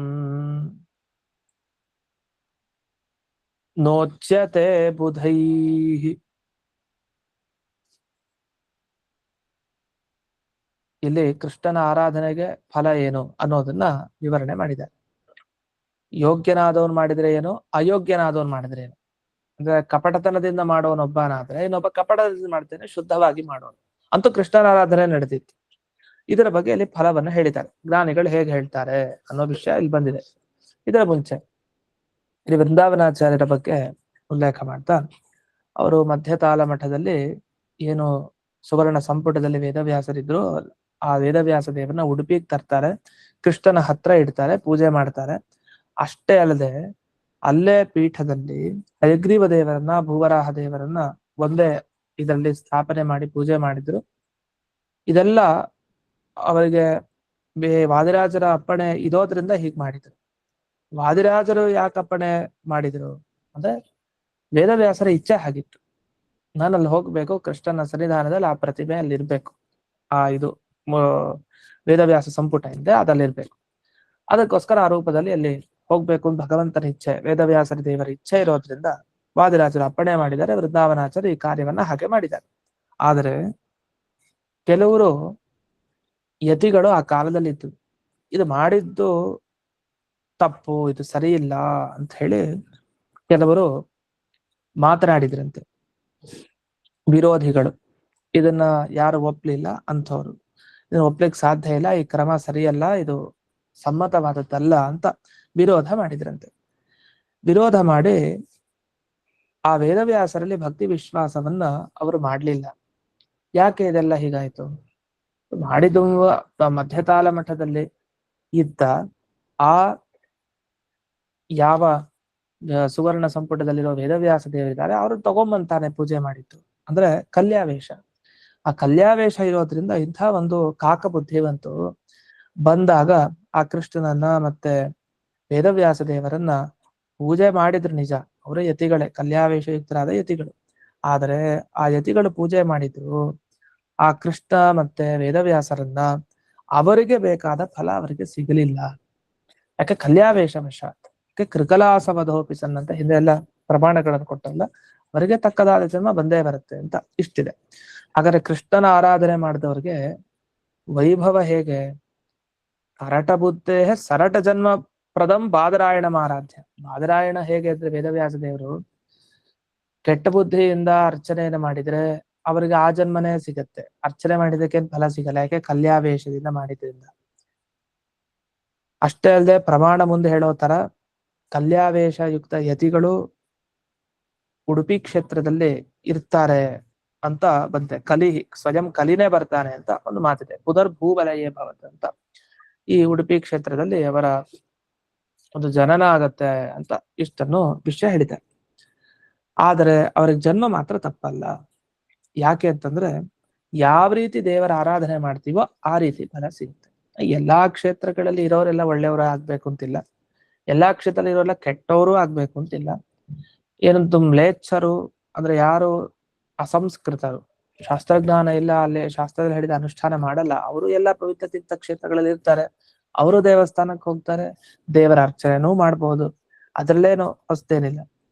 ನೋಚ್ಯತೆ ಬುಧೈಃ. ಇಲ್ಲಿ ಕೃಷ್ಣನ ಆರಾಧನೆಗೆ ಫಲ ಏನು ಅನ್ನೋದನ್ನ ವಿವರಣೆ ಮಾಡಿದ್ದಾರೆ. ಯೋಗ್ಯನಾದವನ್ ಮಾಡಿದ್ರೆ ಏನು, ಅಯೋಗ್ಯನಾದವನ್ ಮಾಡಿದ್ರೆ ಏನು. ಅಂದ್ರೆ ಕಪಟತನದಿಂದ ಮಾಡೋನೊಬ್ಬನಾದ್ರೆ ಇನ್ನೊಬ್ಬ ಕಪಟದಿಂದ ಮಾಡ್ತೇನೆ ಶುದ್ಧವಾಗಿ ಮಾಡೋನು. ಅಂತೂ ಕೃಷ್ಣನ ಆರಾಧನೆ ನಡೆದಿತ್ತು. ಇದರ ಬಗ್ಗೆ ಇಲ್ಲಿ ಫಲವನ್ನ ಹೇಳಿದ್ದಾರೆ. ಜ್ಞಾನಿಗಳು ಹೇಗೆ ಹೇಳ್ತಾರೆ ಅನ್ನೋ ವಿಷಯ ಇಲ್ಲಿ ಬಂದಿದೆ. ಇದರ ಮುಂಚೆ ಇಲ್ಲಿ ವೃಂದಾವನಾಚಾರ್ಯರ ಬಗ್ಗೆ ಉಲ್ಲೇಖ ಮಾಡ್ತಾ, ಅವರು ಮಧ್ಯತಾಲ ಮಠದಲ್ಲಿ ಏನು ಸುವರ್ಣ ಸಂಪುಟದಲ್ಲಿ ವೇದವ್ಯಾಸರಿದ್ರು, ಆ ವೇದವ್ಯಾಸ ದೇವರನ್ನ ಉಡುಪಿಗೆ ತರ್ತಾರೆ, ಕೃಷ್ಣನ ಹತ್ರ ಇಡ್ತಾರೆ, ಪೂಜೆ ಮಾಡ್ತಾರೆ. ಅಷ್ಟೇ ಅಲ್ಲದೆ ಅಲ್ಲೇ ಪೀಠದಲ್ಲಿ ಹಯಗ್ರೀವ ದೇವರನ್ನ, ಭೂವರಾಹ ದೇವರನ್ನ ಒಂದೇ ಇದರಲ್ಲಿ ಸ್ಥಾಪನೆ ಮಾಡಿ ಪೂಜೆ ಮಾಡಿದ್ರು. ಇದೆಲ್ಲ ಅವರಿಗೆ ವಾದಿರಾಜರ ಅಪ್ಪಣೆ ಇರೋದ್ರಿಂದ ಹೀಗ್ ಮಾಡಿದ್ರು. ವಾದಿರಾಜರು ಯಾಕೆ ಅಪ್ಪಣೆ ಮಾಡಿದ್ರು ಅಂದ್ರೆ ವೇದವ್ಯಾಸರ ಇಚ್ಛೆ ಆಗಿತ್ತು. ನಾನು ಅಲ್ಲಿ ಹೋಗ್ಬೇಕು, ಕೃಷ್ಣನ ಸನ್ನಿಧಾನದಲ್ಲಿ ಆ ಪ್ರತಿಮೆ ಅಲ್ಲಿ ಇರ್ಬೇಕು, ಆ ಇದು ವೇದವ್ಯಾಸ ಸಂಪುಟ ಇದೆ ಅದಲ್ಲಿರ್ಬೇಕು. ಅದಕ್ಕೋಸ್ಕರ ಆ ರೂಪದಲ್ಲಿ ಅಲ್ಲಿ ಹೋಗ್ಬೇಕು ಅಂತ ಭಗವಂತನ ಇಚ್ಛೆ, ವೇದವ್ಯಾಸರ ದೇವರ ಇಚ್ಛೆ ಇರೋದ್ರಿಂದ ವಾದಿರಾಜರು ಅಪ್ಪಣೆ ಮಾಡಿದ್ದಾರೆ. ವೃಂದಾವನಾಚಾರ್ಯ ಈ ಕಾರ್ಯವನ್ನ ಹಾಗೆ ಮಾಡಿದ್ದಾರೆ. ಆದರೆ ಕೆಲವರು ಯತಿಗಳು ಆ ಕಾಲದಲ್ಲಿ ಇತ್ತು, ಇದು ಮಾಡಿದ್ದು ತಪ್ಪು, ಇದು ಸರಿ ಇಲ್ಲ ಅಂತ ಹೇಳಿ ಕೆಲವರು ಮಾತನಾಡಿದ್ರಂತೆ. ವಿರೋಧಿಗಳು ಇದನ್ನ ಯಾರು ಒಪ್ಲಿಲ್ಲ ಅಂಥವ್ರು, ಇದನ್ನ ಒಪ್ಲಿಕ್ಕೆ ಸಾಧ್ಯ ಇಲ್ಲ, ಈ ಕ್ರಮ ಸರಿಯಲ್ಲ, ಇದು ಸಮ್ಮತವಾದದ್ದಲ್ಲ ಅಂತ ವಿರೋಧ ಮಾಡಿದ್ರಂತೆ. ವಿರೋಧ ಮಾಡಿ ಆ ವೇದವ್ಯಾಸರಲ್ಲಿ ಭಕ್ತಿ ವಿಶ್ವಾಸವನ್ನ ಅವರು ಮಾಡ್ಲಿಲ್ಲ. ಯಾಕೆ ಇದೆಲ್ಲ ಹೀಗಾಯ್ತು? ಮಾಡಿದ್ದು ಮಧ್ಯತಾಲ ಮಠದಲ್ಲಿ ಇದ್ದ ಆ ಯಾವ ಸುವರ್ಣ ಸಂಪುಟದಲ್ಲಿರೋ ವೇದವ್ಯಾಸ ದೇವರಿದ್ದಾರೆ, ಅವರು ತಗೊಂಬಂತಾನೆ ಪೂಜೆ ಮಾಡಿದ್ದು. ಅಂದ್ರೆ ಕಲ್ಯಾವೇಶ. ಆ ಕಲ್ಯಾವೇಶ ಇರೋದ್ರಿಂದ ಇಂಥ ಒಂದು ಕಾಕ ಬುದ್ಧಿವಂತು ಬಂದಾಗ ಆ ಕೃಷ್ಣನನ್ನ ಮತ್ತೆ ವೇದವ್ಯಾಸ ದೇವರನ್ನ ಪೂಜೆ ಮಾಡಿದ್ರು ನಿಜ, ಅವರೇ ಯತಿಗಳೇ, ಕಲ್ಯಾವೇಶಯುಕ್ತರಾದ ಯತಿಗಳು. ಆದರೆ ಆ ಯತಿಗಳು ಪೂಜೆ ಮಾಡಿದ್ರು ಆ ಕೃಷ್ಣ ಮತ್ತೆ ವೇದವ್ಯಾಸರನ್ನ, ಅವರಿಗೆ ಬೇಕಾದ ಫಲ ಅವರಿಗೆ ಸಿಗಲಿಲ್ಲ. ಯಾಕೆ? ಕಲ್ಯಾವೇಶ ವಶಾತ್. ಯಾಕೆ? ಕೃಕಲಾಸವಧೋಪಿಸನ್ ಅಂತ ಹಿಂದೆ ಎಲ್ಲ ಪ್ರಮಾಣಗಳನ್ನು ಕೊಟ್ಟಲ್ಲ, ಅವರಿಗೆ ತಕ್ಕದಾದ ಜನ್ಮ ಬಂದೇ ಬರುತ್ತೆ ಅಂತ ಇಷ್ಟಿದೆ. ಹಾಗಾದ್ರೆ ಕೃಷ್ಣನ ಆರಾಧನೆ ಮಾಡಿದವ್ರಿಗೆ ವೈಭವ ಹೇಗೆ? ಕರಟ ಬುದ್ಧೇ ಸರಟ ಜನ್ಮ ಪ್ರದಂ ಬಾದರಾಯಣ ಆರಾಧ್ಯ. ಬಾದರಾಯಣ ಹೇಗೆ ಅಂದ್ರೆ ವೇದವ್ಯಾಸ ದೇವರು ಕೆಟ್ಟ ಬುದ್ಧಿಯಿಂದ ಅರ್ಚನೆಯನ್ನು ಮಾಡಿದ್ರೆ ಅವರಿಗೆ ಆ ಜನ್ಮನೇ ಸಿಗತ್ತೆ, ಅರ್ಚನೆ ಮಾಡಿದಕ್ಕೆ ಫಲ ಸಿಗಲ್ಲ. ಯಾಕೆ? ಕಲ್ಯಾವೇಶದಿಂದ ಮಾಡಿದ್ರಿಂದ. ಅಷ್ಟೇ ಅಲ್ಲದೆ ಪ್ರಮಾಣ ಮುಂದೆ ಹೇಳೋ ತರ ಕಲ್ಯಾವೇಶ ಯುಕ್ತ ಯತಿಗಳು ಉಡುಪಿ ಕ್ಷೇತ್ರದಲ್ಲಿ ಇರ್ತಾರೆ ಅಂತ ಬಂತೆ. ಕಲಿ ಸ್ವಯಂ ಕಲಿನೇ ಬರ್ತಾನೆ ಅಂತ ಒಂದು ಮಾತಿದೆ. ಪುನರ್ಭೂವಲಯೇ ಭವತ್ ಅಂತ ಈ ಉಡುಪಿ ಕ್ಷೇತ್ರದಲ್ಲಿ ಅವರ ಒಂದು ಜನನ ಆಗತ್ತೆ ಅಂತ ಇಷ್ಟನ್ನು ವಿಷಯ ಹೇಳಿದ್ದಾರೆ. ಆದರೆ ಅವ್ರಿಗೆ ಜನ್ಮ ಮಾತ್ರ ತಪ್ಪಲ್ಲ. ಯಾಕೆ ಅಂತಂದ್ರೆ ಯಾವ ರೀತಿ ದೇವರ ಆರಾಧನೆ ಮಾಡ್ತೀವೋ ಆ ರೀತಿ ಫಲ ಸಿಗುತ್ತೆ. ಎಲ್ಲಾ ಕ್ಷೇತ್ರಗಳಲ್ಲಿ ಇರೋರೆಲ್ಲ ಒಳ್ಳೆಯವರು ಆಗ್ಬೇಕು ಅಂತಿಲ್ಲ, ಎಲ್ಲಾ ಕ್ಷೇತ್ರದಲ್ಲಿ ಇರೋರೆಲ್ಲ ಕೆಟ್ಟವರು ಆಗ್ಬೇಕು ಅಂತಿಲ್ಲ. ಏನಂತ ಮ್ಲೇಚ್ಛರು ಅಂದ್ರೆ ಯಾರು ಅಸಂಸ್ಕೃತರು, ಶಾಸ್ತ್ರಜ್ಞಾನ ಇಲ್ಲ, ಅಲ್ಲಿ ಶಾಸ್ತ್ರದಲ್ಲಿ ಹೇಳಿದ ಅನುಷ್ಠಾನ ಮಾಡಲ್ಲ, ಅವರು ಎಲ್ಲ ಪವಿತ್ರ ತೀರ್ಥ ಕ್ಷೇತ್ರಗಳಲ್ಲಿ ಇರ್ತಾರೆ, ಅವರು ದೇವಸ್ಥಾನಕ್ಕೆ ಹೋಗ್ತಾರೆ, ದೇವರ ಅರ್ಚನೆನೂ ಮಾಡ್ಬೋದು, ಅದ್ರಲ್ಲೇನು ಹೊಸ್ತೇನಿಲ್ಲ.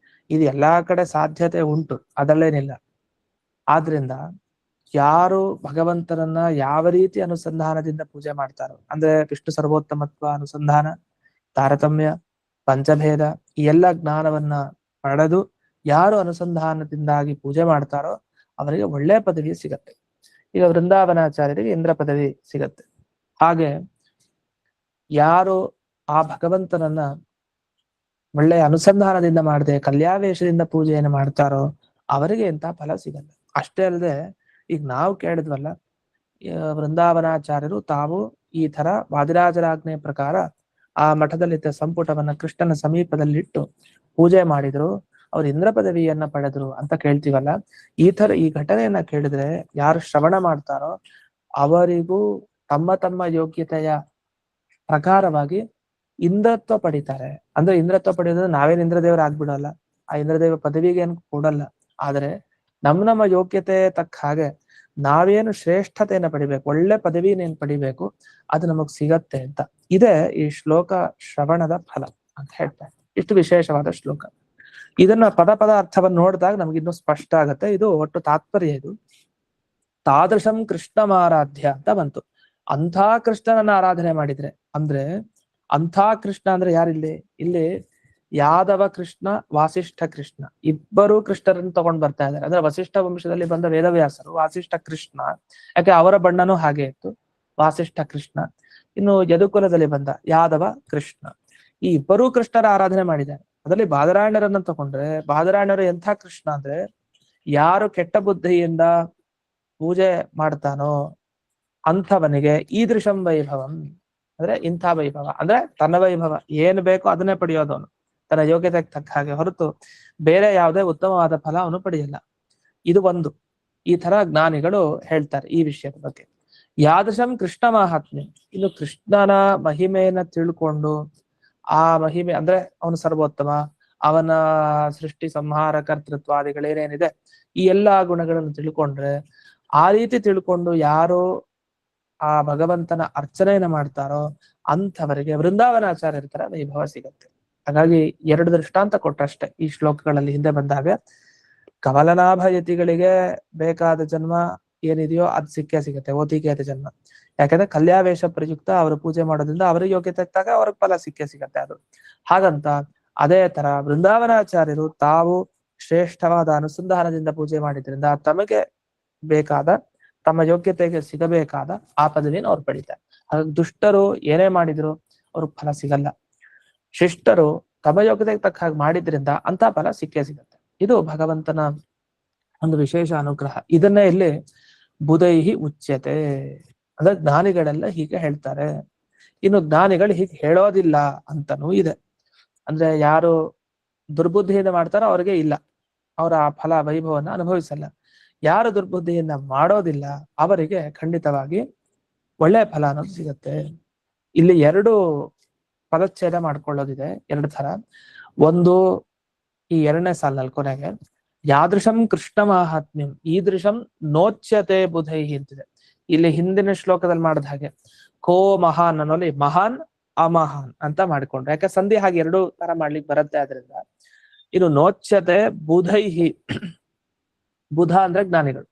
ಇದು ಎಲ್ಲಾ ಕಡೆ ಸಾಧ್ಯತೆ ಉಂಟು, ಅದರಲ್ಲೇನಿಲ್ಲ. ಆದ್ರಿಂದ ಯಾರು ಭಗವಂತನನ್ನ ಯಾವ ರೀತಿ ಅನುಸಂಧಾನದಿಂದ ಪೂಜೆ ಮಾಡ್ತಾರೋ, ಅಂದ್ರೆ ವಿಷ್ಣು ಸರ್ವೋತ್ತಮತ್ವ ಅನುಸಂಧಾನ, ತಾರತಮ್ಯ, ಪಂಚಭೇದ, ಈ ಎಲ್ಲ ಜ್ಞಾನವನ್ನ ಪಡೆದು ಯಾರು ಅನುಸಂಧಾನದಿಂದಾಗಿ ಪೂಜೆ ಮಾಡ್ತಾರೋ ಅವರಿಗೆ ಒಳ್ಳೆ ಪದವಿ ಸಿಗತ್ತೆ. ಈಗ ವೃಂದಾವನಾಚಾರ್ಯರಿಗೆ ಇಂದ್ರ ಪದವಿ ಸಿಗತ್ತೆ. ಹಾಗೆ ಯಾರು ಆ ಭಗವಂತನನ್ನ ಒಳ್ಳೆಯ ಅನುಸಂಧಾನದಿಂದ ಮಾಡದೆ ಕಲ್ಯಾವೇಶದಿಂದ ಪೂಜೆಯನ್ನು ಮಾಡ್ತಾರೋ ಅವರಿಗೆ ಎಂತ ಫಲ ಸಿಗಲ್ಲ. ಅಷ್ಟೇ ಅಲ್ಲದೆ ಈಗ ನಾವು ಕೇಳಿದ್ವಲ್ಲ, ವೃಂದಾವನಾಚಾರ್ಯರು ತಾವು ಈ ತರ ವಾದಿರಾಜರಾಜ್ಞೆಯ ಪ್ರಕಾರ ಆ ಮಠದಲ್ಲಿದ್ದ ಸಂಪುಟವನ್ನ ಕೃಷ್ಣನ ಸಮೀಪದಲ್ಲಿಟ್ಟು ಪೂಜೆ ಮಾಡಿದ್ರು, ಅವ್ರು ಇಂದ್ರ ಪದವಿಯನ್ನ ಪಡೆದ್ರು ಅಂತ ಕೇಳ್ತೀವಲ್ಲ, ಈ ಘಟನೆಯನ್ನ ಕೇಳಿದ್ರೆ ಯಾರು ಶ್ರವಣ ಮಾಡ್ತಾರೋ ಅವರಿಗೂ ತಮ್ಮ ತಮ್ಮ ಯೋಗ್ಯತೆಯ ಪ್ರಕಾರವಾಗಿ ಇಂದ್ರತ್ವ ಪಡಿತಾರೆ. ಅಂದ್ರೆ ಇಂದ್ರತ್ವ ಪಡೆಯೋದ್ರೆ ನಾವೇನ್ ಇಂದ್ರದೇವರ ಆಗ್ಬಿಡಲ್ಲ, ಆ ಇಂದ್ರದೇವ ಪದವಿಗೆ ಏನು ಕೊಡಲ್ಲ. ಆದ್ರೆ ನಮ್ಮ ಯೋಗ್ಯತೆ ತಕ್ಕ ಹಾಗೆ ನಾವೇನು ಶ್ರೇಷ್ಠತೆಯನ್ನ ಪಡಿಬೇಕು, ಒಳ್ಳೆ ಪದವಿನೇನ್ ಪಡಿಬೇಕು, ಅದು ನಮಗ್ ಸಿಗತ್ತೆ ಅಂತ ಇದೇ ಈ ಶ್ಲೋಕ ಶ್ರವಣದ ಫಲ ಅಂತ ಹೇಳ್ತಾರೆ. ಇಷ್ಟು ವಿಶೇಷವಾದ ಶ್ಲೋಕ. ಇದನ್ನ ಪದ ಅರ್ಥವನ್ನು ನೋಡಿದಾಗ ನಮ್ಗೆ ಇನ್ನೂ ಸ್ಪಷ್ಟ ಆಗತ್ತೆ. ಇದು ಒಟ್ಟು ತಾತ್ಪರ್ಯ. ಇದು ತಾದೃಶಂ ಕೃಷ್ಣಮಾರಾಧ್ಯ ಅಂತ ಬಂತು. ಅಂಥ ಕೃಷ್ಣನನ್ನ ಆರಾಧನೆ ಮಾಡಿದ್ರೆ, ಅಂದ್ರೆ ಅಂಥ ಕೃಷ್ಣ ಅಂದ್ರೆ ಯಾರಿಲ್ಲಿ? ಇಲ್ಲಿ ಯಾದವ ಕೃಷ್ಣ, ವಾಸಿಷ್ಠ ಕೃಷ್ಣ ಇಬ್ಬರು ಕೃಷ್ಣರನ್ನು ತಗೊಂಡ್ ಬರ್ತಾ ಇದ್ದಾರೆ. ಅಂದ್ರೆ ವಸಿಷ್ಠ ವಂಶದಲ್ಲಿ ಬಂದ ವೇದವ್ಯಾಸರು ವಾಸಿಷ್ಠ ಕೃಷ್ಣ, ಯಾಕೆ ಅವರ ಬಣ್ಣನೂ ಹಾಗೆ ಇತ್ತು, ವಾಸಿಷ್ಠ ಕೃಷ್ಣ. ಇನ್ನು ಯದುಕುಲದಲ್ಲಿ ಬಂದ ಯಾದವ ಕೃಷ್ಣ, ಈ ಇಬ್ಬರೂ ಕೃಷ್ಣರ ಆರಾಧನೆ ಮಾಡಿದ್ದಾರೆ. ಅದರಲ್ಲಿ ಬಾದರಾಯಣರನ್ನ ತಗೊಂಡ್ರೆ ಬಾದರಾಯಣರು ಎಂಥ ಕೃಷ್ಣ ಅಂದ್ರೆ ಯಾರು ಕೆಟ್ಟ ಬುದ್ಧಿಯಿಂದ ಪೂಜೆ ಮಾಡ್ತಾನೋ ಅಂಥವನಿಗೆ ಈದೃಶಂ ವೈಭವಂ ಅಂದ್ರೆ ಇಂಥ ವೈಭವ ಅಂದ್ರೆ ತನ್ನ ವೈಭವ ಏನು ಬೇಕೋ ಅದನ್ನೇ ಪಡೆಯೋದು ಅವನು ತನ್ನ ಯೋಗ್ಯತೆಗೆ ತಕ್ಕ ಹಾಗೆ ಹೊರತು ಬೇರೆ ಯಾವುದೇ ಉತ್ತಮವಾದ ಫಲ ಅವನು ಪಡೆಯಲ್ಲ. ಇದು ಒಂದು ಈ ತರ ಜ್ಞಾನಿಗಳು ಹೇಳ್ತಾರೆ ಈ ವಿಷಯದ ಬಗ್ಗೆ. ಯಾದೃಶಂ ಕೃಷ್ಣ ಮಹಾತ್ಮೆ, ಇನ್ನು ಕೃಷ್ಣನ ಮಹಿಮೆಯನ್ನ ತಿಳ್ಕೊಂಡು ಆ ಮಹಿಮೆ ಅಂದ್ರೆ ಅವನು ಸರ್ವೋತ್ತಮ, ಅವನ ಸೃಷ್ಟಿ ಸಂಹಾರ ಕರ್ತೃತ್ವಾದಿಗಳೇನೇನಿದೆ ಈ ಎಲ್ಲಾ ಗುಣಗಳನ್ನು ತಿಳ್ಕೊಂಡ್ರೆ ಆ ರೀತಿ ತಿಳ್ಕೊಂಡು ಯಾರು ಆ ಭಗವಂತನ ಅರ್ಚನೆಯನ್ನ ಮಾಡ್ತಾರೋ ಅಂಥವರಿಗೆ ವೃಂದಾವನಾಚಾರ್ಯರ ತರ ವೈಭವ ಸಿಗತ್ತೆ. ಹಾಗಾಗಿ ಎರಡು ದೃಷ್ಟಾಂತ ಕೊಟ್ಟಷ್ಟೇ ಈ ಶ್ಲೋಕಗಳಲ್ಲಿ ಹಿಂದೆ ಬಂದಾಗ. ಕಮಲನಾಭ ಯತಿಗಳಿಗೆ ಬೇಕಾದ ಜನ್ಮ ಏನಿದೆಯೋ ಅದು ಸಿಕ್ಕೇ ಸಿಗುತ್ತೆ, ಓತಿಕೇತ ಜನ್ಮ. ಯಾಕಂದ್ರೆ ಕಲ್ಯಾವೇಶ ಪ್ರಯುಕ್ತ ಅವರು ಪೂಜೆ ಮಾಡೋದ್ರಿಂದ ಅವ್ರ ಯೋಗ್ಯತೆ ತಕ್ಕ ಅವ್ರಿಗೆ ಫಲ ಸಿಕ್ಕೇ ಸಿಗತ್ತೆ ಅದು. ಹಾಗಂತ ಅದೇ ತರ ವೃಂದಾವನಾಚಾರ್ಯರು ತಾವು ಶ್ರೇಷ್ಠವಾದ ಅನುಸಂಧಾನದಿಂದ ಪೂಜೆ ಮಾಡಿದ್ರಿಂದ ತಮಗೆ ಬೇಕಾದ ತಮ್ಮ ಯೋಗ್ಯತೆಗೆ ಸಿಗಬೇಕಾದ ಆ ಪದವಿಯನ್ನು ಅವ್ರು ಪಡಿತಾರೆ. ಹಾಗಾಗಿ ದುಷ್ಟರು ಏನೇ ಮಾಡಿದ್ರು ಅವ್ರಿಗೆ ಫಲ ಸಿಗಲ್ಲ. ಶಿಷ್ಟರು ತಮ್ಮ ಯೋಗ್ಯತೆಗೆ ತಕ್ಕ ಹಾಗೆ ಮಾಡಿದ್ರಿಂದ ಅಂತ ಫಲ ಸಿಕ್ಕೇ ಸಿಗತ್ತೆ. ಇದು ಭಗವಂತನ ಒಂದು ವಿಶೇಷ ಅನುಗ್ರಹ. ಇದನ್ನೇ ಇಲ್ಲಿ ಬುಧೈಹಿ ಉಚ್ಯತೆ ಅಂದ್ರೆ ಜ್ಞಾನಿಗಳೆಲ್ಲ ಹೀಗೆ ಹೇಳ್ತಾರೆ. ಇನ್ನು ಜ್ಞಾನಿಗಳು ಹೀಗೆ ಹೇಳೋದಿಲ್ಲ ಅಂತನೂ ಇದೆ. ಅಂದ್ರೆ ಯಾರು ದುರ್ಬುದ್ಧಿಯಿಂದ ಮಾಡ್ತಾರೋ ಅವ್ರಿಗೆ ಇಲ್ಲ, ಅವರ ಆ ಫಲ ವೈಭವನ ಅನುಭವಿಸಲ್ಲ. ಯಾರು ದುರ್ಬುದ್ಧಿಯಿಂದ ಮಾಡೋದಿಲ್ಲ ಅವರಿಗೆ ಖಂಡಿತವಾಗಿ ಒಳ್ಳೆಯ ಫಲ ಅನ್ನೋದು ಸಿಗತ್ತೆ. ಇಲ್ಲಿ ಎರಡು ಪದಚ್ಛೇದ ಮಾಡ್ಕೊಳ್ಳೋದಿದೆ, ಎರಡು ತರ. ಒಂದು ಈ ಎರಡನೇ ಸಾಲಿನಲ್ಲಿ ಕೊನೆಗೆ ಯಾದೃಶಂ ಕೃಷ್ಣ ಮಾಹಾತ್ಮ್ಯಂ ಈದೃಶಂ ನೋಚ್ಯತೆ ಬುಧೈಹಿ ಅಂತಿದೆ. ಇಲ್ಲಿ ಹಿಂದಿನ ಶ್ಲೋಕದಲ್ಲಿ ಮಾಡಿದ ಹಾಗೆ ಕೋ ಮಹಾನ್ ಅನ್ನೋಲ್ಲಿ ಮಹಾನ್ ಅಮಹಾನ್ ಅಂತ ಮಾಡಿಕೊಂಡ್ರೆ, ಯಾಕೆ ಸಂಧಿ ಹಾಗೆ ಎರಡು ತರ ಮಾಡ್ಲಿಕ್ಕೆ ಬರುತ್ತೆ. ಆದ್ರಿಂದ ಇನ್ನು ನೋಚ್ಯತೆ ಬುಧೈಹಿ, ಬುಧ ಅಂದ್ರೆ ಜ್ಞಾನಿಗಳು,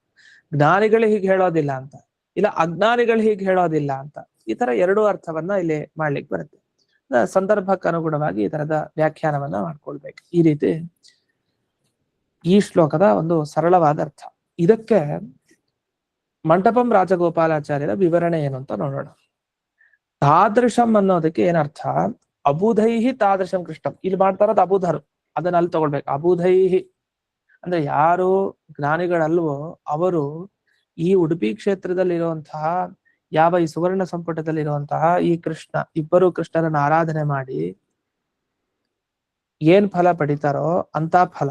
ಜ್ಞಾನಿಗಳು ಹೀಗೆ ಹೇಳೋದಿಲ್ಲ ಅಂತ, ಇಲ್ಲ ಅಜ್ಞಾನಿಗಳು ಹೀಗೆ ಹೇಳೋದಿಲ್ಲ ಅಂತ, ಈ ತರ ಎರಡು ಅರ್ಥವನ್ನ ಇಲ್ಲಿ ಮಾಡ್ಲಿಕ್ಕೆ ಬರುತ್ತೆ. ಸಂದರ್ಭಕ್ಕೆ ಅನುಗುಣವಾಗಿ ಈ ತರದ ವ್ಯಾಖ್ಯಾನವನ್ನ ಮಾಡ್ಕೊಳ್ಬೇಕು. ಈ ರೀತಿ ಈ ಶ್ಲೋಕದ ಒಂದು ಸರಳವಾದ ಅರ್ಥ. ಇದಕ್ಕೆ ಮಂಟಪಂ ರಾಜಗೋಪಾಲಾಚಾರ್ಯರ ವಿವರಣೆ ಏನು ಅಂತ ನೋಡೋಣ. ತಾದೃಶಂ ಅನ್ನೋದಕ್ಕೆ ಏನರ್ಥ, ಅಬುಧೈಹಿ ತಾದೃಶಂ ಕೃಷ್ಣಂ. ಇಲ್ಲಿ ಮಾಡ್ತಾ ಇರೋದು ಅಬುಧರು, ಅದನ್ನ ಅಲ್ಲಿ ತಗೊಳ್ಬೇಕು. ಅಬುಧೈಹಿ ಅಂದ್ರೆ ಯಾರು ಜ್ಞಾನಿಗಳಲ್ವೋ ಅವರು ಈ ಉಡುಪಿ ಕ್ಷೇತ್ರದಲ್ಲಿರುವಂತಹ ಯಾವ ಈ ಸುವರ್ಣ ಸಂಪುಟದಲ್ಲಿರುವಂತಹ ಈ ಕೃಷ್ಣ, ಇಬ್ಬರು ಕೃಷ್ಣರನ್ನ ಆರಾಧನೆ ಮಾಡಿ ಏನ್ ಫಲ ಪಡಿತಾರೋ ಅಂತ ಫಲ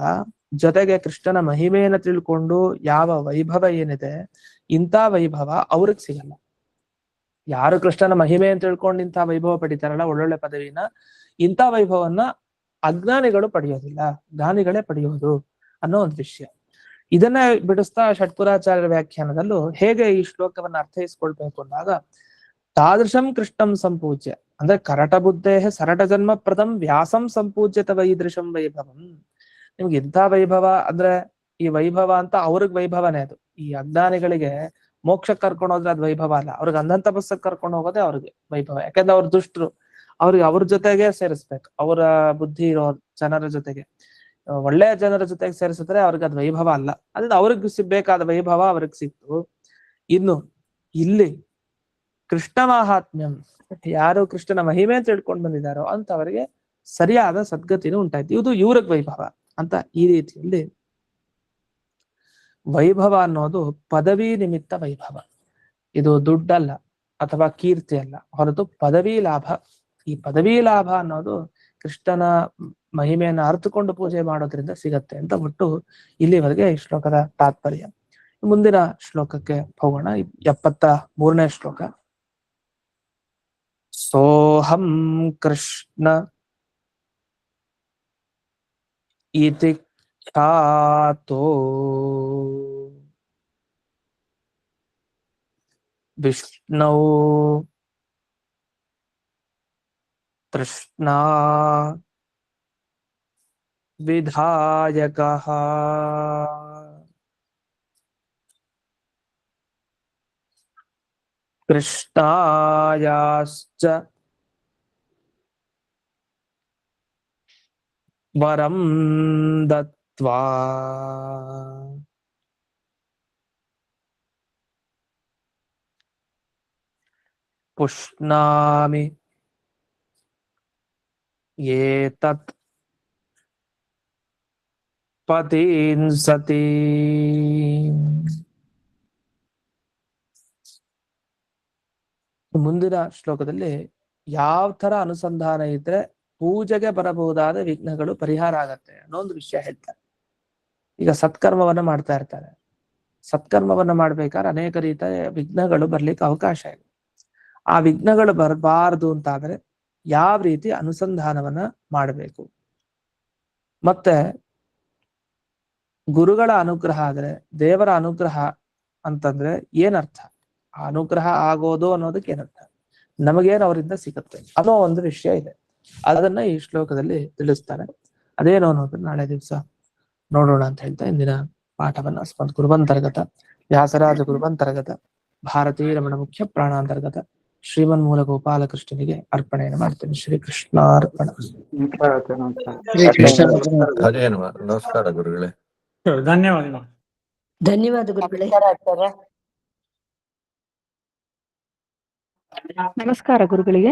ಜೊತೆಗೆ ಕೃಷ್ಣನ ಮಹಿಮೆಯನ್ನು ತಿಳ್ಕೊಂಡು ಯಾವ ವೈಭವ ಏನಿದೆ ಇಂಥ ವೈಭವ ಅವ್ರಿಗೆ ಸಿಗಲ್ಲ. ಯಾರು ಕೃಷ್ಣನ ಮಹಿಮೆ ಅಂತ ತಿಳ್ಕೊಂಡು ಇಂಥ ವೈಭವ ಪಡಿತಾರಲ್ಲ ಒಳ್ಳೊಳ್ಳೆ ಪದವಿನ, ಇಂಥ ವೈಭವನ್ನ ಅಜ್ಞಾನಿಗಳು ಪಡೆಯೋದಿಲ್ಲ, ಜ್ಞಾನಿಗಳೇ ಪಡೆಯೋದು ಅನ್ನೋ ಒಂದು ವಿಷಯ. ಇದನ್ನ ಬಿಡಿಸ್ತಾ ಷಟ್ಪುರಾಚಾರ್ಯರ ವ್ಯಾಖ್ಯಾನದಲ್ಲೂ ಹೇಗೆ ಈ ಶ್ಲೋಕವನ್ನ ಅರ್ಥೈಸ್ಕೊಳ್ಬೇಕು ಅಂದಾಗ, ತಾದೃಶಂ ಕೃಷ್ಣಂ ಸಂಪೂಜ್ಯ ಅಂದ್ರೆ ಕರಟ ಬುದ್ಧೇ ಸರಟ ಜನ್ಮ ಪ್ರದಂ ವ್ಯಾಸಂ ಸಂಪೂಜ್ಯತ ವೈದೃಶಂ ವೈಭವಂ. ನಿಮ್ಗೆ ಇಂಥ ವೈಭವ ಅಂದ್ರೆ ಈ ವೈಭವ ಅಂತ ಅವ್ರಿಗೆ ವೈಭವನೇ ಅದು. ಈ ಅಜ್ಞಾನಿಗಳಿಗೆ ಮೋಕ್ಷಕ್ಕೆ ಕರ್ಕೊಂಡು ಹೋದ್ರೆ ಅದು ವೈಭವ ಅಲ್ಲ, ಅವ್ರಿಗೆ ಅಂಧಂತ ಬಸ್ಸಕ್ಕೆ ಕರ್ಕೊಂಡು ಹೋಗೋದೇ ಅವ್ರಿಗೆ ವೈಭವ. ಯಾಕಂದ್ರೆ ಅವ್ರ ದುಷ್ಟರು, ಅವ್ರಿಗೆ ಅವ್ರ ಜೊತೆಗೆ ಸೇರಿಸ್ಬೇಕು, ಅವರ ಬುದ್ಧಿ ಇರೋ ಜನರ ಜೊತೆಗೆ, ಒಳ್ಳೆಯ ಜನರ ಜೊತೆಗೆ ಸೇರಿಸಿದ್ರೆ ಅವ್ರಿಗೆ ಅದು ವೈಭವ ಅಲ್ಲ. ಅದ್ರಿಂದ ಅವ್ರಿಗೆ ಸಿಗ್ಬೇಕಾದ ವೈಭವ ಅವ್ರಿಗೆ ಸಿಕ್ತು. ಇನ್ನು ಇಲ್ಲಿ ಕೃಷ್ಣ ಮಾಹಾತ್ಮ್ಯಂ, ಯಾರು ಕೃಷ್ಣನ ಮಹಿಮೆ ಅಂತ ತಿಳ್ಕೊಂಡು ಬಂದಿದ್ದಾರೋ ಅಂತವರಿಗೆ ಸರಿಯಾದ ಸದ್ಗತಿನೂ ಉಂಟಾಯ್ತು, ಇದು ಇವ್ರಿಗೆ ವೈಭವ ಅಂತ. ಈ ರೀತಿಯಲ್ಲಿ ವೈಭವ ಅನ್ನೋದು ಪದವಿ ನಿಮಿತ್ತ ವೈಭವ, ಇದು ದುಡ್ಡಲ್ಲ ಅಥವಾ ಕೀರ್ತಿ ಅಲ್ಲ, ಹೊರತು ಪದವಿ ಲಾಭ. ಈ ಪದವಿ ಲಾಭ ಅನ್ನೋದು ಕೃಷ್ಣನ ಮಹಿಮೆಯನ್ನು ಅರ್ಥಕೊಂಡು ಪೂಜೆ ಮಾಡೋದ್ರಿಂದ ಸಿಗತ್ತೆ ಅಂತ ಒಟ್ಟು ಇಲ್ಲಿವರೆಗೆ ಈ ಶ್ಲೋಕದ ತಾತ್ಪರ್ಯ. ಮುಂದಿನ ಶ್ಲೋಕಕ್ಕೆ ಹೋಗೋಣ. 73ನೇ ಶ್ಲೋಕ. ಸೋಹಂ ಕೃಷ್ಣ ಇತಿ ಖ್ಯಾತೋ ವಿಷ್ಣು ತೃಷ್ಣಾ ವಿಧಾಯಕಃ ಕೃಷ್ಣಾಯಾಶ್ಚ ವರಂ ದತ್ವಾ ಪುಷ್ಣಾಮಿ ಏತತ್ ಪತೀನ್ ಸತಿ. ಮುಂದಿನ ಶ್ಲೋಕದಲ್ಲಿ ಯಾವ ತರ ಅನುಸಂಧಾನ ಇದ್ರೆ ಪೂಜೆಗೆ ಬರಬಹುದಾದ ವಿಘ್ನಗಳು ಪರಿಹಾರ ಆಗತ್ತೆ ಅನ್ನೋ ಒಂದು ವಿಷಯ ಹೇಳ್ತಾರೆ. ಈಗ ಸತ್ಕರ್ಮವನ್ನ ಮಾಡ್ತಾ ಇರ್ತಾರೆ. ಸತ್ಕರ್ಮವನ್ನ ಮಾಡ್ಬೇಕಾದ್ರೆ ಅನೇಕ ರೀತಿಯ ವಿಘ್ನಗಳು ಬರ್ಲಿಕ್ಕೆ ಅವಕಾಶ ಇದೆ. ಆ ವಿಘ್ನಗಳು ಬರಬಾರದು ಅಂತಾದ್ರೆ ಯಾವ ರೀತಿ ಅನುಸಂಧಾನವನ್ನ ಮಾಡಬೇಕು, ಮತ್ತೆ ಗುರುಗಳ ಅನುಗ್ರಹ ಆದ್ರೆ ದೇವರ ಅನುಗ್ರಹ ಅಂತಂದ್ರೆ ಏನರ್ಥ, ಆ ಅನುಗ್ರಹ ಆಗೋದು ಅನ್ನೋದಕ್ಕೆ ಏನರ್ಥ, ನಮಗೇನು ಅವರಿಂದ ಸಿಗುತ್ತೆ ಅನ್ನೋ ಒಂದು ವಿಷಯ ಇದೆ. ಅದನ್ನ ಈ ಶ್ಲೋಕದಲ್ಲಿ ತಿಳಿಸ್ತಾರೆ. ಅದೇನು ಅನ್ನೋದನ್ನ ನಾಳೆ ದಿವಸ ನೋಡೋಣ ಅಂತ ಹೇಳ್ತಾ ಇಂದಿನ ಪಾಠವನ್ನ ಅಸ್ಮತ್ ಗುರುವಂತರ್ಗತ ವ್ಯಾಸರಾಜ ಗುರುವಂತರ್ಗತ ಭಾರತೀಯ ರಮಣ ಮುಖ್ಯ ಪ್ರಾಣಾಂತರ್ಗತ ಶ್ರೀಮನ್ಮೂಲ ಗೋಪಾಲಕೃಷ್ಣನಿಗೆ ಅರ್ಪಣೆಯನ್ನು ಮಾಡ್ತೇನೆ. ಶ್ರೀಕೃಷ್ಣಾರ್ಪಣ. ನಮಸ್ಕಾರ ಗುರುಗಳೇ. ಧನ್ಯವಾದಗಳು. ಧನ್ಯವಾದ ಗುರುಗಳೇ. ನಮಸ್ಕಾರ ಗುರುಗಳಿಗೆ.